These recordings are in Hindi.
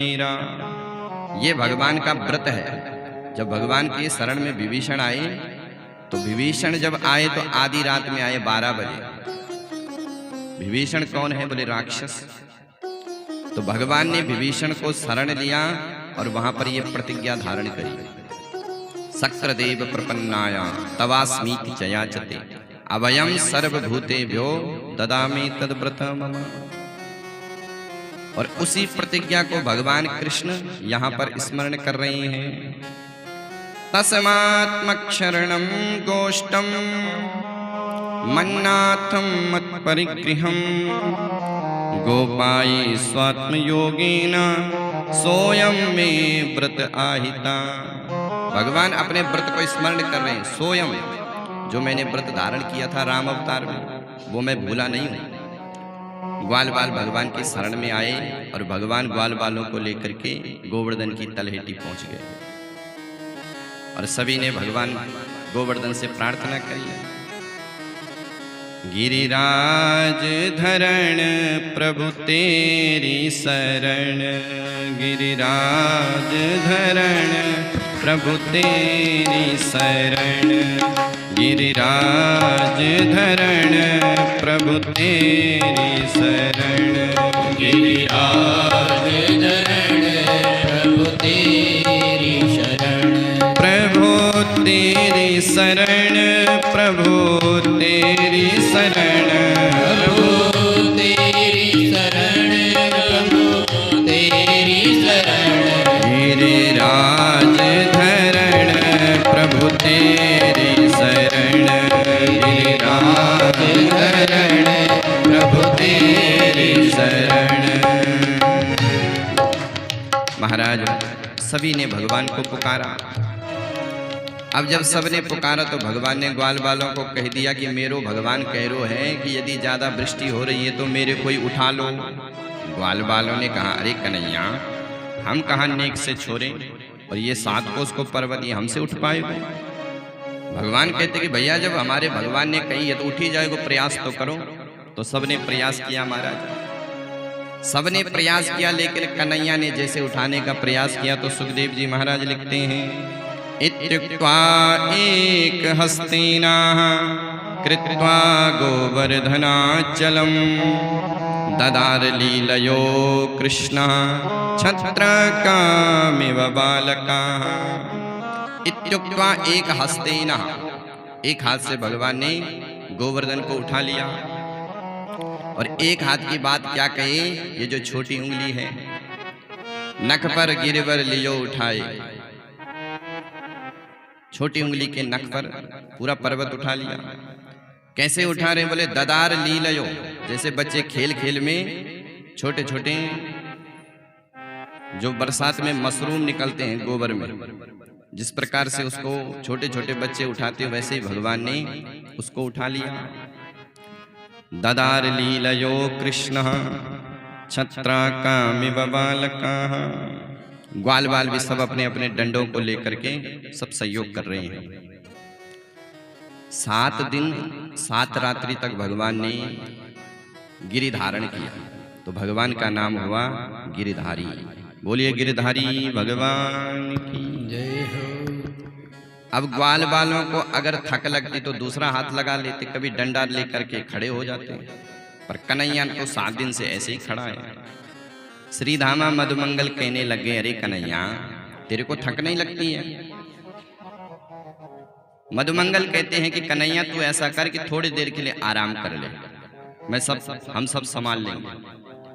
मेरा ये भगवान का व्रत है। जब भगवान के शरण में विभीषण आए तो विभीषण जब आए तो आधी रात में आए 12 बजे। विभीषण कौन है? बोले राक्षस। तो भगवान ने विभीषण को शरण लिया और वहां पर ये प्रतिज्ञा धारण करी, शक्रदेव प्रपन्नाया तवास्मीति चयाचते अभयं सर्वभूतेभ्यो ददामि तद्व्रत मम। और उसी प्रतिज्ञा को भगवान कृष्ण यहाँ पर स्मरण कर रहे हैं। तस्मात्मक्षरणं गोष्ठं मन्नाथं मत्परिगृहं गोपाये स्वात्मयोगेन सोयम में व्रत आहिता। भगवान अपने व्रत को स्मरण कर रहे हैं। सोयम, जो मैंने व्रत धारण किया था राम अवतार में, वो मैं भूला नहीं हूं। ग्वाल बाल भगवान की शरण में आए और भगवान ग्वाल बालों को लेकर के गोवर्धन की तलहटी पहुंच गए और सभी ने भगवान गोवर्धन से प्रार्थना करी, गिरिराज धरण प्रभु तेरी शरण, गिरिराज धरण प्रभु तेरी शरण, गिरिराज धरण प्रभु तेरी शरण, गिरिराज धरण प्रभु तेरी शरण, प्रभु तेरी शरण, प्रभु तेरी शरण, प्रभु तेरी शरण, प्रभु तेरी शरण, गिरिराज धरण प्रभु तेरी शरण, गिरिराज धरण प्रभु तेरी शरण। महाराज सभी ने भगवान को पुकारा। अब जब सबने पुकारा तो भगवान ने ग्वाल बालों को कह दिया कि मेरो भगवान कह रो है कि यदि ज्यादा वृष्टि हो रही है तो मेरे कोई उठा लो। ग्वाल बालों ने कहा, अरे कन्हैया, हम कहाँ नेक से छोड़े और ये 7 कोस को पर्वत ये हमसे उठ पाएगा? भगवान कहते कि भैया जब हमारे भगवान ने कही है तो उठी जाएगा, प्रयास तो करो। तो सबने प्रयास किया महाराज, सबने प्रयास किया, लेकिन कन्हैया ने जैसे उठाने का प्रयास किया तो सुखदेव जी महाराज लिखते हैं, इत्युक्त्वा एक हस्तेना कृत्वा गोवर्धनाचलम ददार लीलयो कृष्ण छत्रकामिव बालका। इत्युक्त्वा एक हस्तेना, एक हाथ से भगवान ने गोवर्धन को उठा लिया और एक हाथ की बात क्या कहे, ये जो छोटी उंगली है नख पर गिरवर लियो उठाए, छोटी उंगली के नख पर पूरा पर्वत उठा लिया। कैसे उठा रहे? बोले ददार लीलयो, जैसे बच्चे खेल खेल में छोटे छोटे जो बरसात में मशरूम निकलते हैं गोबर में, जिस प्रकार से उसको छोटे छोटे बच्चे उठाते, वैसे ही भगवान ने उसको उठा लिया। ददार लीलयो कृष्ण छत्राकामिव बालकाः। ग्वाल बाल भी सब अपने अपने डंडों को लेकर के सब सहयोग कर रहे हैं। 7 दिन 7 रात्रि तक भगवान ने गिरि धारण किया, तो भगवान का नाम हुआ गिरिधारी। बोलिए गिरिधारी भगवान की जय हो। अब ग्वाल बालों को अगर थक लगती तो दूसरा हाथ लगा लेते, कभी डंडा लेकर के खड़े हो जाते, पर कन्हैया तो 7 दिन से ऐसे ही खड़ा है। श्री धामा मधुमंगल कहने लगे, अरे कन्हैया तेरे को थक नहीं लगती है? मधुमंगल कहते हैं कि कन्हैया तू ऐसा कर कि थोड़ी देर के लिए आराम कर ले, हम सब संभाल लेंगे।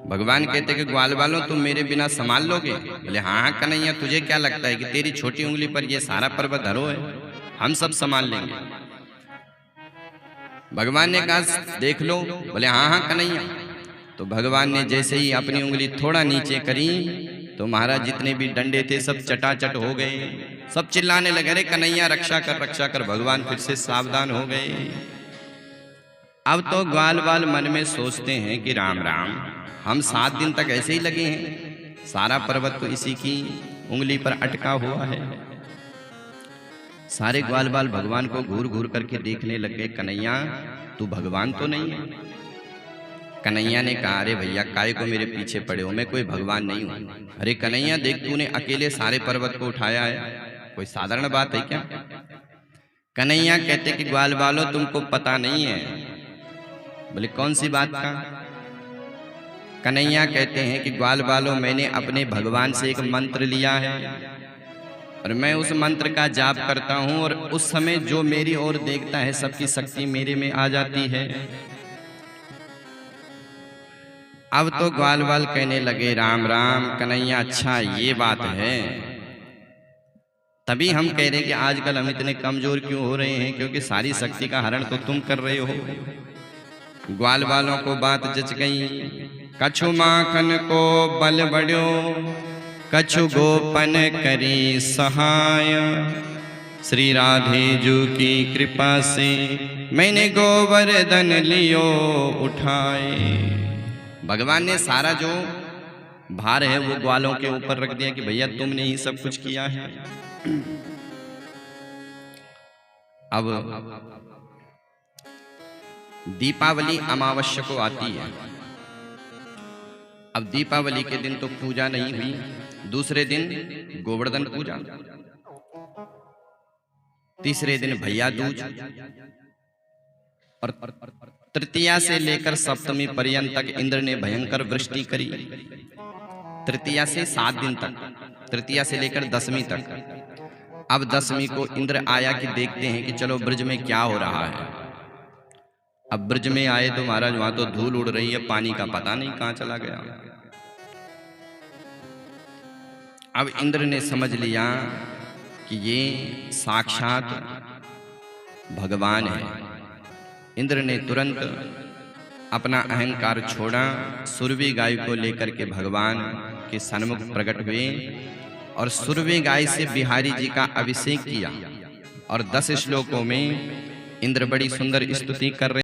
भगवान कहते कि ग्वाल बालों तुम मेरे बिना संभाल लोगे? बोले हाँ कन्हैया, तुझे क्या लगता है कि तेरी छोटी उंगली पर ये सारा पर्वत धरो है? हम सब संभाल लेंगे। भगवान ने कहा देख लो। बोले हाँ हाँ कन्हैया। तो भगवान ने जैसे ही अपनी उंगली थोड़ा नीचे करी तो महाराज जितने भी डंडे थे सब चटाचट हो गए, सब चिल्लाने लगे, अरे कन्हैया रक्षा कर रक्षा कर। भगवान फिर से सावधान हो गए। अब तो ग्वाल बाल मन में सोचते हैं कि राम राम, हम 7 दिन तक ऐसे ही लगे हैं, सारा पर्वत तो इसी की उंगली पर अटका हुआ है। सारे ग्वाल बाल भगवान को घूर घूर करके देखने लग गए, कन्हैया तू भगवान तो नहीं है? कन्हैया ने कहा, अरे भैया काय को मेरे पीछे पड़े हो, मैं कोई भगवान नहीं हूं। अरे कन्हैया देख, तूने अकेले सारे पर्वत को उठाया है, कोई साधारण बात है क्या? कन्हैया कहते कि ग्वाल बालो तुमको पता नहीं है। बोले कौन सी बात का? कन्हैया कहते हैं कि ग्वाल बालो, मैंने अपने भगवान से एक मंत्र लिया है और मैं उस मंत्र का जाप करता हूं और उस समय जो मेरी ओर देखता है सबकी शक्ति मेरे में आ जाती है। अब तो ग्वाल बाल कहने लगे, राम राम कन्हैया, अच्छा ये बात है। तभी हम कह रहे कि आजकल हम इतने कमजोर क्यों हो रहे हैं, क्योंकि सारी शक्ति का हरण तो तुम कर रहे हो। ग्वाल बालों को बात जच गई। कछु माखन को बल बढ़्यो, कछु गोपन करी सहाय, श्री राधे जू की कृपा से मैंने गोवर्धन लियो उठाए। भगवान ने सारा जो भार है वो ग्वालों के ऊपर रख दिया कि भैया तुमने ही सब कुछ किया है। अब दीपावली अमावस्या को आती है। अब दीपावली के दिन तो पूजा नहीं हुई, दूसरे दिन गोवर्धन पूजा, तीसरे दिन भैया दूज और तृतीया से लेकर सप्तमी पर्यंत तक इंद्र ने भयंकर वृष्टि करी। तृतीया से 7 दिन तक, तृतीया से लेकर दशमी तक। अब दशमी को इंद्र आया कि देखते हैं कि चलो ब्रज में क्या हो रहा है। अब ब्रज में आए तो महाराज वहां तो धूल उड़ रही है, पानी का पता नहीं कहां चला गया। अब इंद्र ने समझ लिया कि ये साक्षात भगवान है। इंद्र ने तुरंत अपना अहंकार छोड़ा, सुरभि गाय को लेकर के भगवान के सन्मुख प्रकट हुए और सुरभि गाय से बिहारी जी का अभिषेक किया और 10 श्लोकों में इंद्र बड़ी सुंदर स्तुति कर रहे